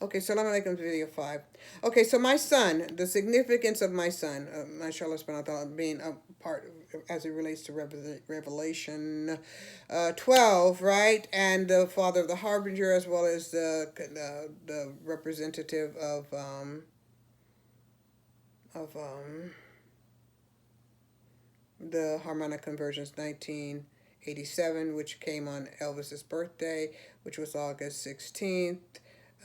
Okay, Salam Alaikum video 5. Okay, so my son, the significance of my son, mashallah subhanahu being a part as it relates to Revelation 12, right? And the father of the harbinger, as well as the representative of the harmonic convergence 1987, which came on Elvis's birthday, which was August 16th,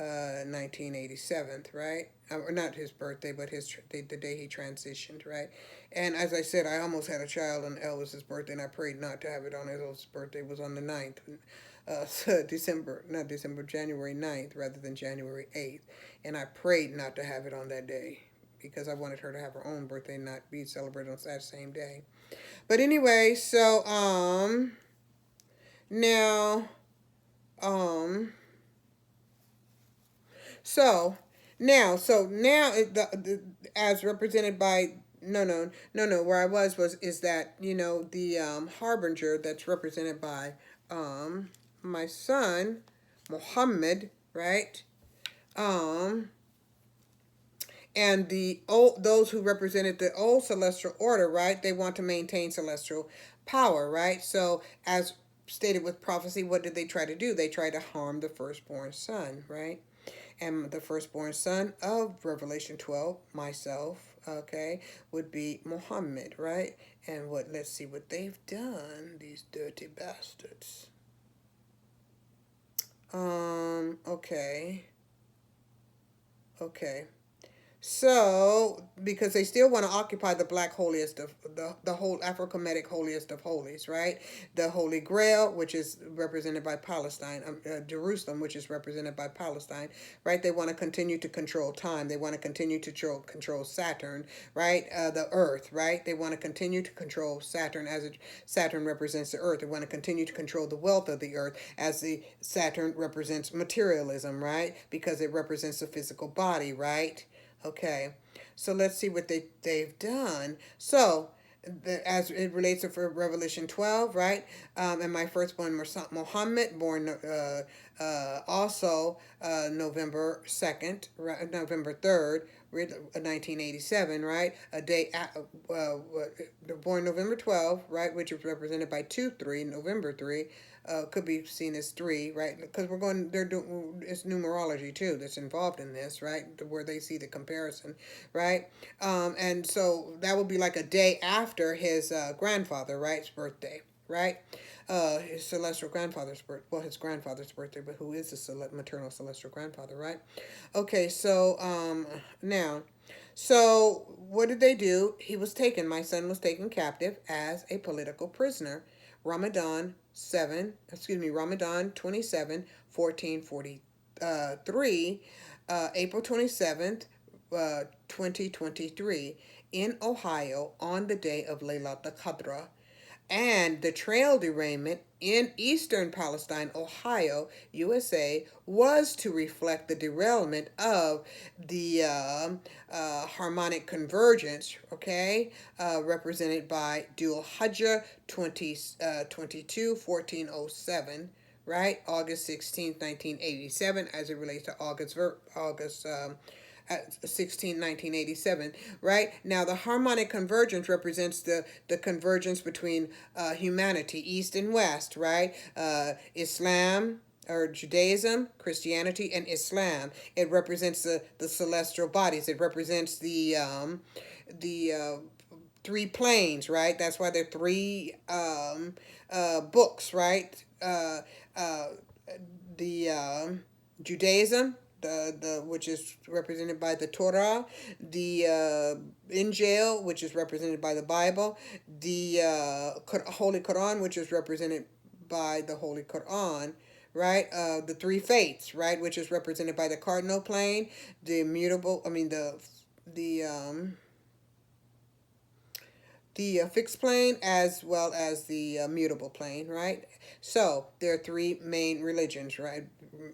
1987, right? Or not his birthday, but the day he transitioned, right? And as I said, I almost had a child on Elvis's birthday, and I prayed not to have it on Elvis's birthday. It was on the 9th. So January 9th rather than January 8th. And I prayed not to have it on that day because I wanted her to have her own birthday and not be celebrated on that same day. But anyway, so now um so now as represented by no where I was is that the harbinger that's represented by my son Muhammad, right? um and those who represented the old celestial order, right? They want to maintain celestial power, right? So as stated with prophecy, what did they try to do? They tried to harm the firstborn son, right? And the firstborn son of Revelation 12, myself, okay, would be Muhammad, right? And let's see what they've done, these dirty bastards. Okay. Okay. So, because they still want to occupy the black holiest of the whole Afro-Kemetic holiest of holies, right? The Holy Grail, which is represented by Palestine, Jerusalem, which is represented by Palestine, right? They want to continue to control time. They want to continue to control Saturn, right? The Earth, right? They want to continue to control Saturn Saturn represents the Earth. They want to continue to control the wealth of the Earth as the Saturn represents materialism, right? Because it represents the physical body, right? Okay, so let's see what they've done. So, as it relates to for Revelation 12, right? And my firstborn Muhammad, born also November 2nd, November 3rd, 1987, right? A day born November 12th, right? Which is represented by 2-3, November 3. Could be seen as 3, right? Because they're doing, it's numerology too that's involved in this, right? Where they see the comparison, right? And so that would be like a day after his grandfather, right's birthday, right? His celestial grandfather's birth, well, his grandfather's birthday, but who is the maternal celestial grandfather, right? Okay, so now, so what did they do? My son was taken captive as a political prisoner. Ramadan 27, 1443, April 27th, 2023, in Ohio on the day of Laylat al-Qadr, and the trail derailment in eastern Palestine, Ohio, USA, was to reflect the derailment of the harmonic convergence, okay, represented by Dual Hajjah 22, 1407, right? August 16th, 1987, as it relates to August 16, 1987, right? Now, the harmonic convergence represents the convergence between humanity, East and West, right? Islam, or Judaism, Christianity, and Islam. It represents the celestial bodies. It represents the 3 planes, right? That's why there are 3 books, right? The Judaism, the which is represented by the Torah, the Injil, which is represented by the Bible, the Holy Quran, which is represented by the Holy Quran, right? The 3 faiths, right, which is represented by the cardinal plane, the immutable, the fixed plane, as well as the mutable plane, right? So there are 3 main religions, right?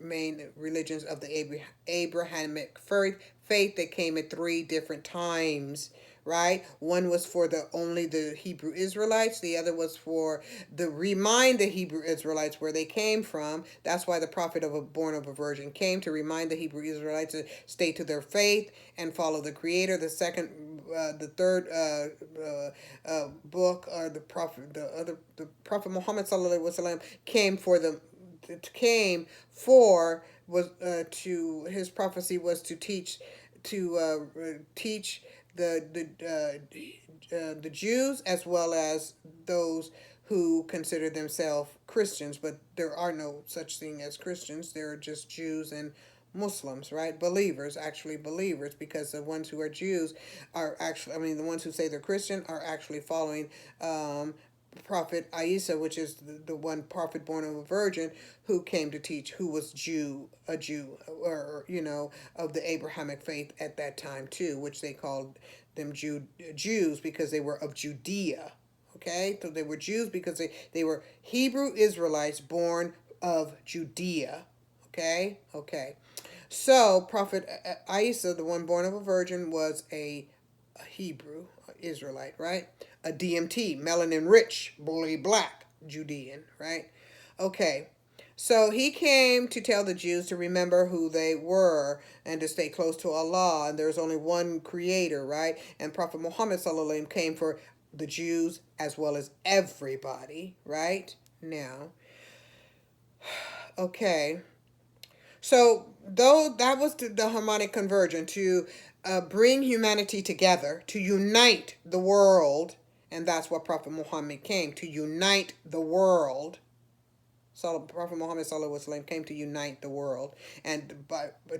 Main religions of the Abrahamic faith that came at 3 different times, right? One was for only the Hebrew Israelites. The other was for the remind the Hebrew Israelites where they came from. That's why the prophet born of a virgin came to remind the Hebrew Israelites to stay to their faith and follow the Creator. The third book, or the prophet Muhammad sallallahu alaihi wasallam came for was to his prophecy was to teach the Jews as well as those who consider themselves Christians, but there are no such thing as Christians. There are just Jews and Muslims, right? Believers, actually believers, because the ones who are Jews are actually, I mean, the ones who say they're Christian are actually following Prophet Isa, which is the one prophet born of a virgin who came to teach, who was a Jew, or of the Abrahamic faith at that time too, which they called them Jews because they were of Judea. Okay, so they were Jews because they were Hebrew Israelites born of Judea. Okay. So Prophet Isa, the one born of a virgin, was a Hebrew Israelite, right? A DMT, melanin rich, bully black Judean, right? Okay. So he came to tell the Jews to remember who they were and to stay close to Allah. And there's only one creator, right? And Prophet Muhammad sallallahu alaihi wasallam came for the Jews as well as everybody, right? Now, okay. So, though that was the harmonic conversion to bring humanity together, to unite the world, and that's what Prophet Muhammad came to unite the world. So Prophet Muhammad came to unite the world and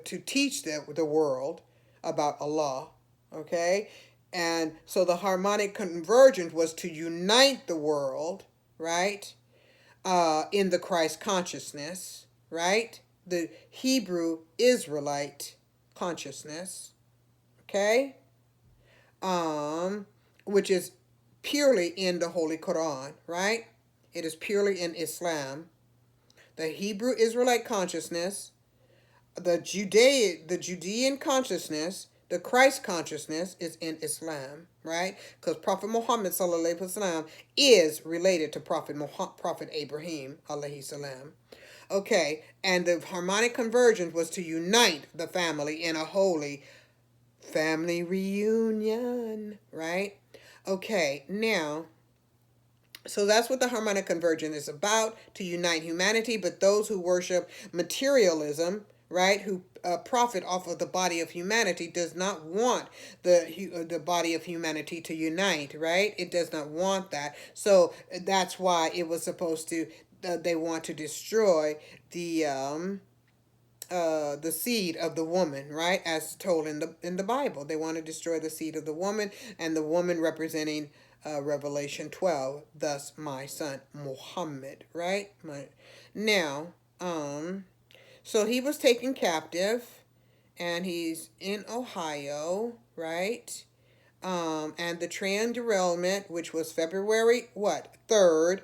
to teach the world about Allah. Okay, and so the harmonic convergence was to unite the world, right? In the Christ consciousness, right? The Hebrew Israelite consciousness, okay? Which is purely in the Holy Quran, right? It is purely in Islam. The Hebrew Israelite consciousness, the Judean consciousness, the Christ consciousness is in Islam, right? Because Prophet Muhammad sallallahu alaihi wasallam is related to Prophet Abraham alayhi salam. Okay, and the harmonic convergence was to unite the family in a holy family reunion, right? Okay, now, so that's what the harmonic convergence is about, to unite humanity, but those who worship materialism, right, who profit off of the body of humanity, does not want the body of humanity to unite, right? It does not want that. So that's why it was supposed to, they want to destroy the seed of the woman, right? As told in the Bible, they want to destroy the seed of the woman, and the woman representing Revelation 12. Thus, my son Muhammad, right? Now, so he was taken captive, and he's in Ohio, right? And the train derailment, which was February 3rd,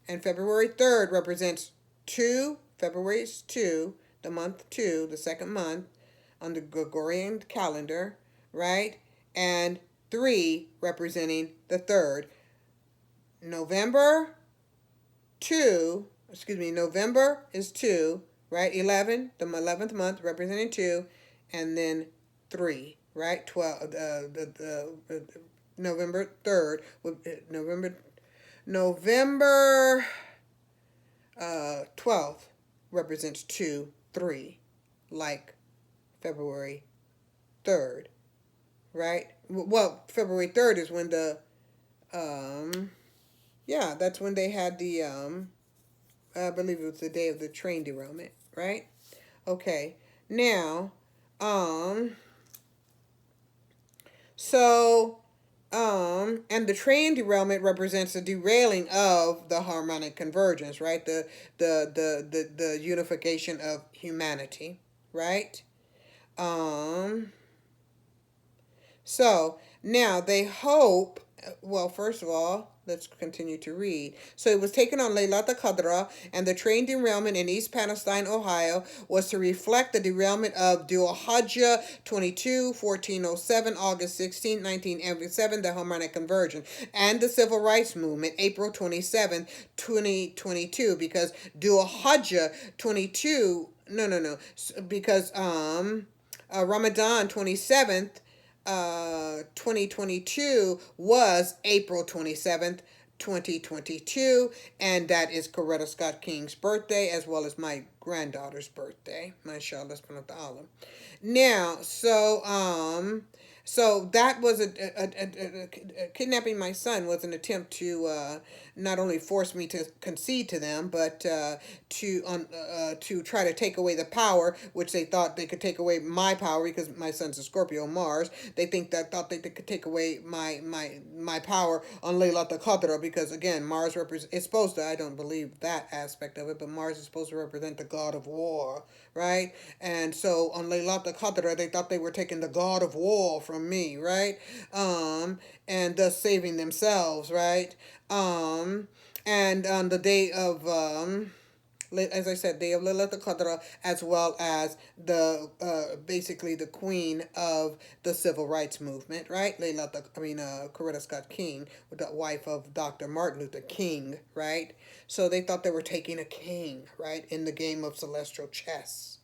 and February 3rd represents two. February is two, the month two, the second month on the Gregorian calendar, right? And three representing the third. November November is two, right? 11, the 11th month representing two, and then three, right? 12, November 3rd, November 12th represents 2, 3, like February 3rd, right? Well, February 3rd is when that's when they had I believe it was the day of the train derailment, right? Okay, now, so, and the train derailment represents the derailing of the harmonic convergence, right? The unification of humanity, right? So now they hope. Well, first of all, Let's continue to read. So it was taken on Laylat al-Qadra, and the train derailment in East Palestine, Ohio, was to reflect the derailment of Dhul Hijjah 22, 1407, August 16, 1987, the Harmonic Conversion, and the Civil Rights Movement, April 27, 2022, because Dhul Hijjah 22, no, because Ramadan 27th 2022 was April 27th, 2022, and that is Coretta Scott King's birthday as well as my granddaughter's birthday. Mashallah, ta'ala. Now, so that was kidnapping my son was an attempt to not only force me to concede to them, but to try to take away the power, which they thought they could take away my power because my son's a Scorpio Mars. They thought they could take away my power on Laylat al-Qadr because again Mars it's supposed to, I don't believe that aspect of it, but Mars is supposed to represent the god of war, right? And so on Laylat al-Qadr they thought they were taking the god of war from me, right? And thus saving themselves, right? And on the day of as I said, day of Laylat al-Qadr, as well as the basically the queen of the civil rights movement, right? Coretta Scott King, the wife of Dr. Martin Luther King, right? So they thought they were taking a king, right, in the game of celestial chess,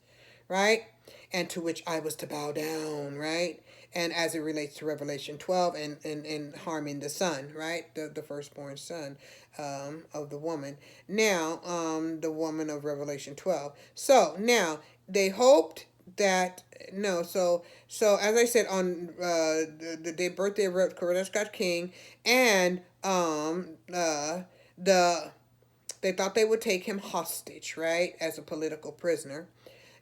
right? And to which I was to bow down, right? And as it relates to Revelation 12 and harming the son, right? The firstborn son of the woman. Now, the woman of Revelation 12. So now they hoped that no so as I said on the day birthday of Coretta Scott King and the they thought they would take him hostage, right, as a political prisoner.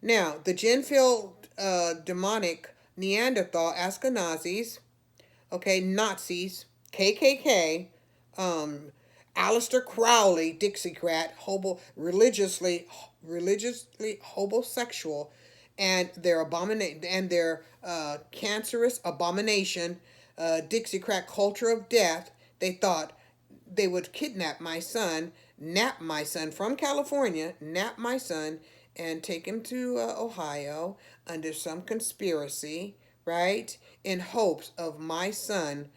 Now, the gin-filled demonic Neanderthal Ashkenazis, okay, Nazis, KKK, um, Aleister Crowley, Dixiecrat, religiously homosexual, and their cancerous abomination, Dixiecrat culture of death. They thought they would kidnap my son, nap my son from California, nap my son, and take him to Ohio under some conspiracy, right? In hopes of my son,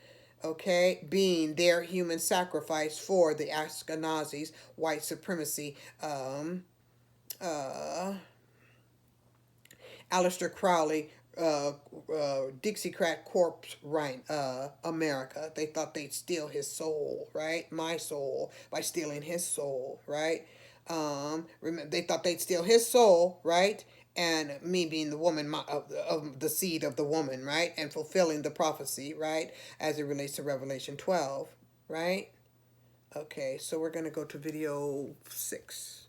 okay, being their human sacrifice for the Ashkenazis, white supremacy, uh, Aleister Crowley, Dixiecrat Corpse, right? America. They thought they'd steal his soul, right? My soul by stealing his soul, right? They thought they'd steal his soul, right? And me being the woman of the seed of the woman, right? And fulfilling the prophecy, right? As it relates to Revelation 12, right? Okay, so we're gonna go to video 6.